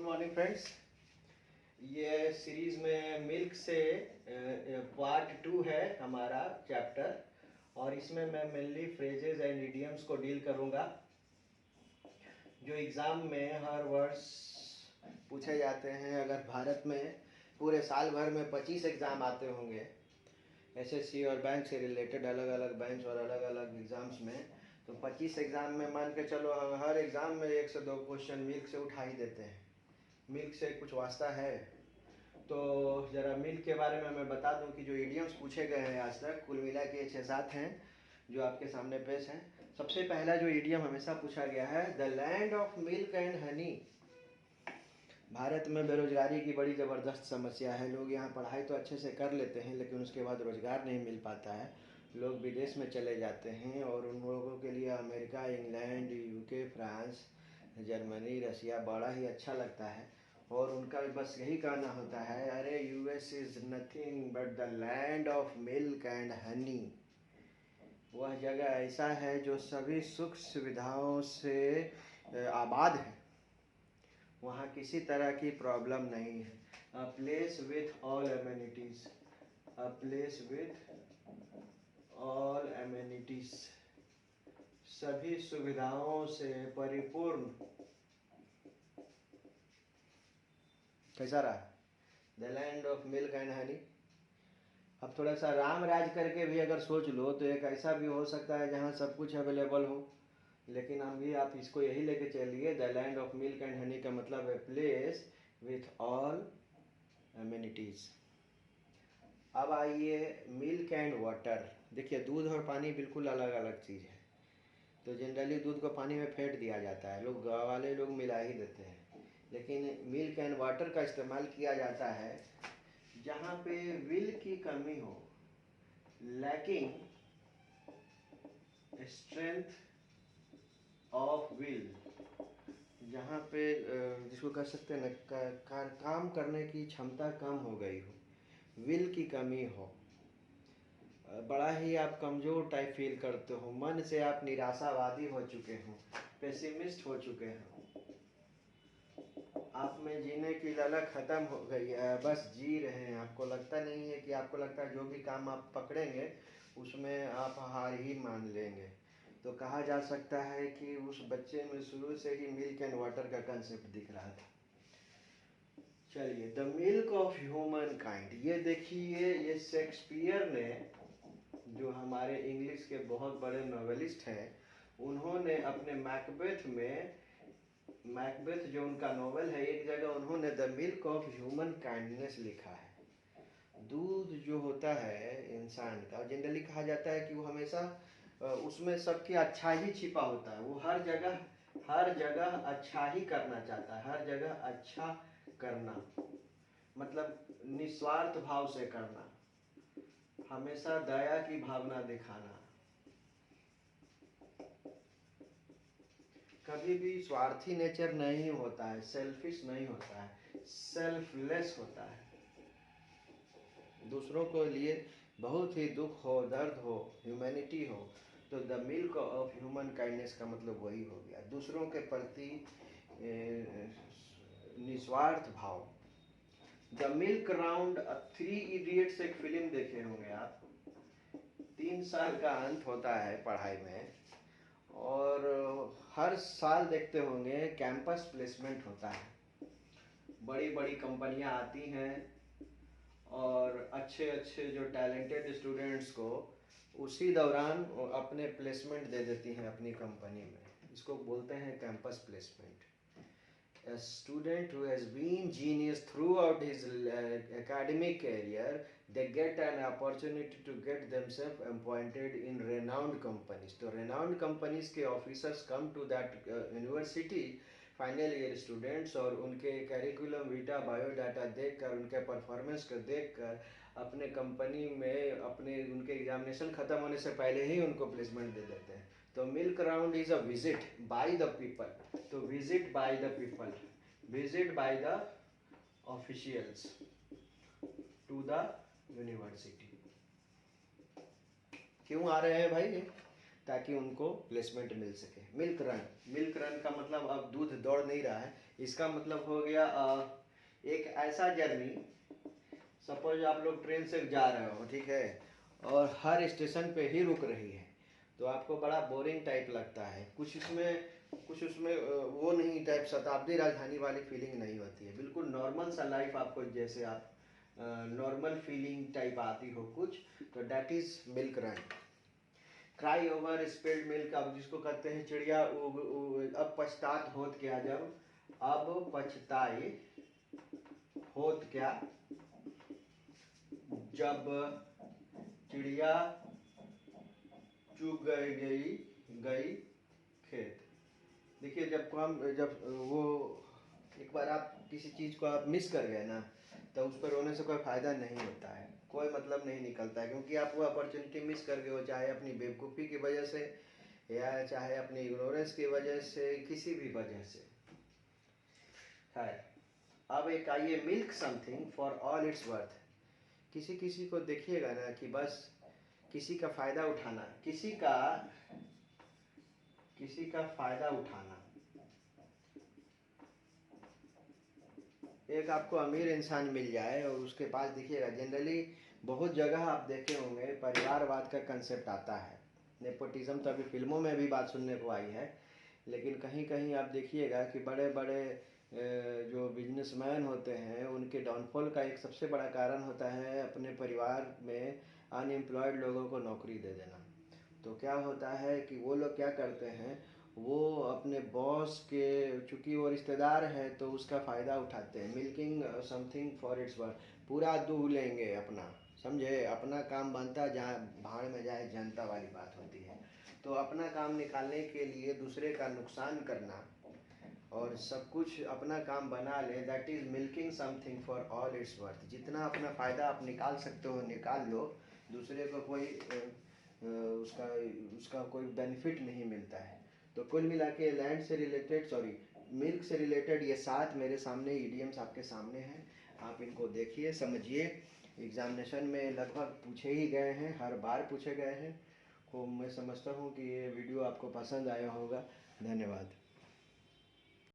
Good morning friends. ये series में milk से पार्ट 2 है हमारा चैप्टर, और इसमें मैं मेनली फ्रेजेस एंड इडियम्स को डील करूँगा जो एग्ज़ाम में हर वर्ष पूछे जाते हैं। अगर भारत में पूरे साल भर में 25 एग्ज़ाम आते होंगे एसएससी और बैंक से रिलेटेड, अलग अलग बैंक और अलग अलग एग्ज़ाम्स में, तो 25 एग्ज़ाम में मान के चलो हर एग्ज़ाम में 1 से 2 क्वेश्चन मिल्क से उठा ही देते हैं। मिल्क से कुछ वास्ता है तो ज़रा मिल्क के बारे में मैं बता दूं कि जो इडियम्स पूछे गए हैं आज तक कुल मिला के 6-7 हैं जो आपके सामने पेश हैं। सबसे पहला जो इडियम हमेशा पूछा गया है, the land of milk and honey. Bharat में बेरोजगारी की बड़ी ज़बरदस्त समस्या है। लोग यहाँ पढ़ाई तो अच्छे से कर लेते हैं लेकिन उसके बाद रोज़गार नहीं मिल पाता है। लोग विदेश में चले जाते हैं और उन लोगों के लिए America, England, UK, France, Germany, Russia बड़ा ही अच्छा लगता है और उनका बस यही कहना होता है, अरे US is nothing but the land of milk and honey. वह जगह ऐसा है जो सभी सुख सुविधाओं से आबाद है, वहाँ किसी तरह की प्रॉब्लम नहीं है। A place with all amenities, a place with all amenities, सभी सुविधाओं से परिपूर्ण। कैसा रहा the land of milk and honey? अब थोड़ा सा राम राज करके भी अगर सोच लो तो एक ऐसा भी हो सकता है जहाँ सब कुछ अवेलेबल हो, लेकिन अभी आप इसको यही लेके चलिए, the land of milk and honey का मतलब है प्लेस विथ ऑल एमिनिटीज़। अब आइए मिल्क एंड वाटर। देखिए, दूध और पानी बिल्कुल अलग अलग चीज़ है। तो जनरली दूध को पानी में फेंट दिया जाता है, लोग गाँव वाले लोग मिला ही देते हैं, लेकिन मिल्क एंड वाटर का इस्तेमाल किया जाता है जहाँ पे विल की कमी हो, लैकिंग स्ट्रेंथ ऑफ विल, जहाँ पे जिसको कह सकते हैं ना, काम करने की क्षमता कम हो गई हो, विल की कमी हो, बड़ा ही आप कमज़ोर टाइप फील करते हो, मन से आप निराशावादी हो चुके हो, पेसिमिस्ट हो चुके हो, आप में जीने की ललक ख़त्म हो गई है, बस जी रहे हैं। आपको लगता नहीं है कि आपको लगता है जो भी काम आप पकड़ेंगे उसमें आप हार ही मान लेंगे। तो कहा जा सकता है कि उस बच्चे में शुरू से ही मिल्क एंड वाटर का कंसेप्ट दिख रहा था। चलिए, the milk of human kind, ये देखिए, ये शेक्सपियर ने, जो हमारे इंग्लिश के बहुत बड़े नॉवेलिस्ट हैं, उन्होंने अपने मैकबेथ जो उनका नॉवेल है, एक जगह उन्होंने the milk of human kindness लिखा है। दूध जो होता है इंसान का, जनरली कहा जाता है कि वो हमेशा उसमें सबकी अच्छा ही छिपा होता है। वो हर जगह अच्छा ही करना चाहता है, हर जगह अच्छा करना मतलब निस्वार्थ भाव से करना, हमेशा दया की भावना दिखाना, कभी भी स्वार्थी नेचर नहीं होता है, सेल्फिश नहीं होता है, सेल्फलेस होता है। दूसरों के लिए बहुत ही दुख हो, दर्द हो, ह्यूमैनिटी हो, तो the milk of human kindness का मतलब वही हो गया, दूसरों के प्रति निस्वार्थ भाव। द मिल्क राउंड, 3 इडियट्स एक फिल्म देखे होंगे आप। 3 साल का अंत होता है पढ़ाई में और हर साल देखते होंगे कैंपस प्लेसमेंट होता है। बड़ी बड़ी कंपनियां आती हैं और अच्छे अच्छे जो टैलेंटेड स्टूडेंट्स को उसी दौरान अपने प्लेसमेंट दे देती हैं अपनी कंपनी में। इसको बोलते हैं campus placement. A student who has been genius throughout his academic career, they get an opportunity to get themselves appointed in renowned companies. तो renowned companies के officers come to that university, final year students, और उनके curriculum Vita biodata देखकर, उनके performance को देखकर अपने company में उनके एग्जामिनेशन ख़त्म होने से पहले ही उनको प्लेसमेंट दे देते हैं। तो milk round is a visit by the people. तो visit by the people, visit by the officials to the university. क्यों आ रहे हैं भाई? ताकि उनको प्लेसमेंट मिल सके। मिल्क रन का मतलब अब दूध दौड़ नहीं रहा है, इसका मतलब हो गया एक ऐसा जर्नी, सपोज आप लोग ट्रेन से जा रहे हो, ठीक है, और हर स्टेशन पे ही रुक रही है, तो आपको बड़ा बोरिंग टाइप लगता है, कुछ उसमें वो नहीं टाइप शताब्दी राजधानी वाली फीलिंग नहीं होती है, बिल्कुल नॉर्मल सा लाइफ आपको जैसे आप नॉर्मल फीलिंग टाइप आती हो कुछ, तो that is milk run. Cry over spilled milk, अब जिसको कहते हैं चिड़िया अब पछतात होत क्या, जब अब पछताए होत क्या, जब चिड़िया चुग गई खेत। देखिए जब वो एक बार आप किसी चीज़ को आप मिस कर गए ना, तो उस पर रोने से कोई फ़ायदा नहीं होता है, कोई मतलब नहीं निकलता है, क्योंकि आप वो अपॉर्चुनिटी मिस कर गए हो, चाहे अपनी बेवकूफ़ी की वजह से या चाहे अपनी इग्नोरेंस की वजह से, किसी भी वजह से। खैर, अब एक आइए milk something for all it's worth. किसी किसी को देखिएगा ना कि बस किसी का फ़ायदा उठाना, किसी का फ़ायदा उठाना। एक आपको अमीर इंसान मिल जाए और उसके पास देखिएगा, जनरली बहुत जगह आप देखे होंगे परिवारवाद का कंसेप्ट आता है, नेपोटिज्म तो अभी फिल्मों में भी बात सुनने को आई है, लेकिन कहीं कहीं आप देखिएगा कि बड़े बड़े जो बिजनेसमैन होते हैं उनके डाउनफॉल का एक सबसे बड़ा कारण होता है अपने परिवार में अनएम्प्लॉयड लोगों को नौकरी दे देना। तो क्या होता है कि वो लोग क्या करते हैं, वो अपने बॉस के, चूंकि वो रिश्तेदार है तो उसका फ़ायदा उठाते हैं, milking something for its worth, पूरा दूह लेंगे अपना, समझे, अपना काम बनता जहाँ भाड़ में जाए जनता वाली बात होती है। तो अपना काम निकालने के लिए दूसरे का नुकसान करना और सब कुछ अपना काम बना ले, that is milking something for all it's worth. जितना अपना फ़ायदा आप निकाल सकते हो निकाल लो, दूसरे को कोई उसका उसका कोई बेनिफिट नहीं मिलता है। तो कुल मिला के लैंड से रिलेटेड, सॉरी, मिल्क से रिलेटेड ये 7 मेरे सामने ईडियम्स आपके सामने हैं, आप इनको देखिए, समझिए। एग्जामिनेशन में लगभग पूछे ही गए हैं, हर बार पूछे गए हैं। तो मैं समझता हूँ कि ये वीडियो आपको पसंद आया होगा। धन्यवाद।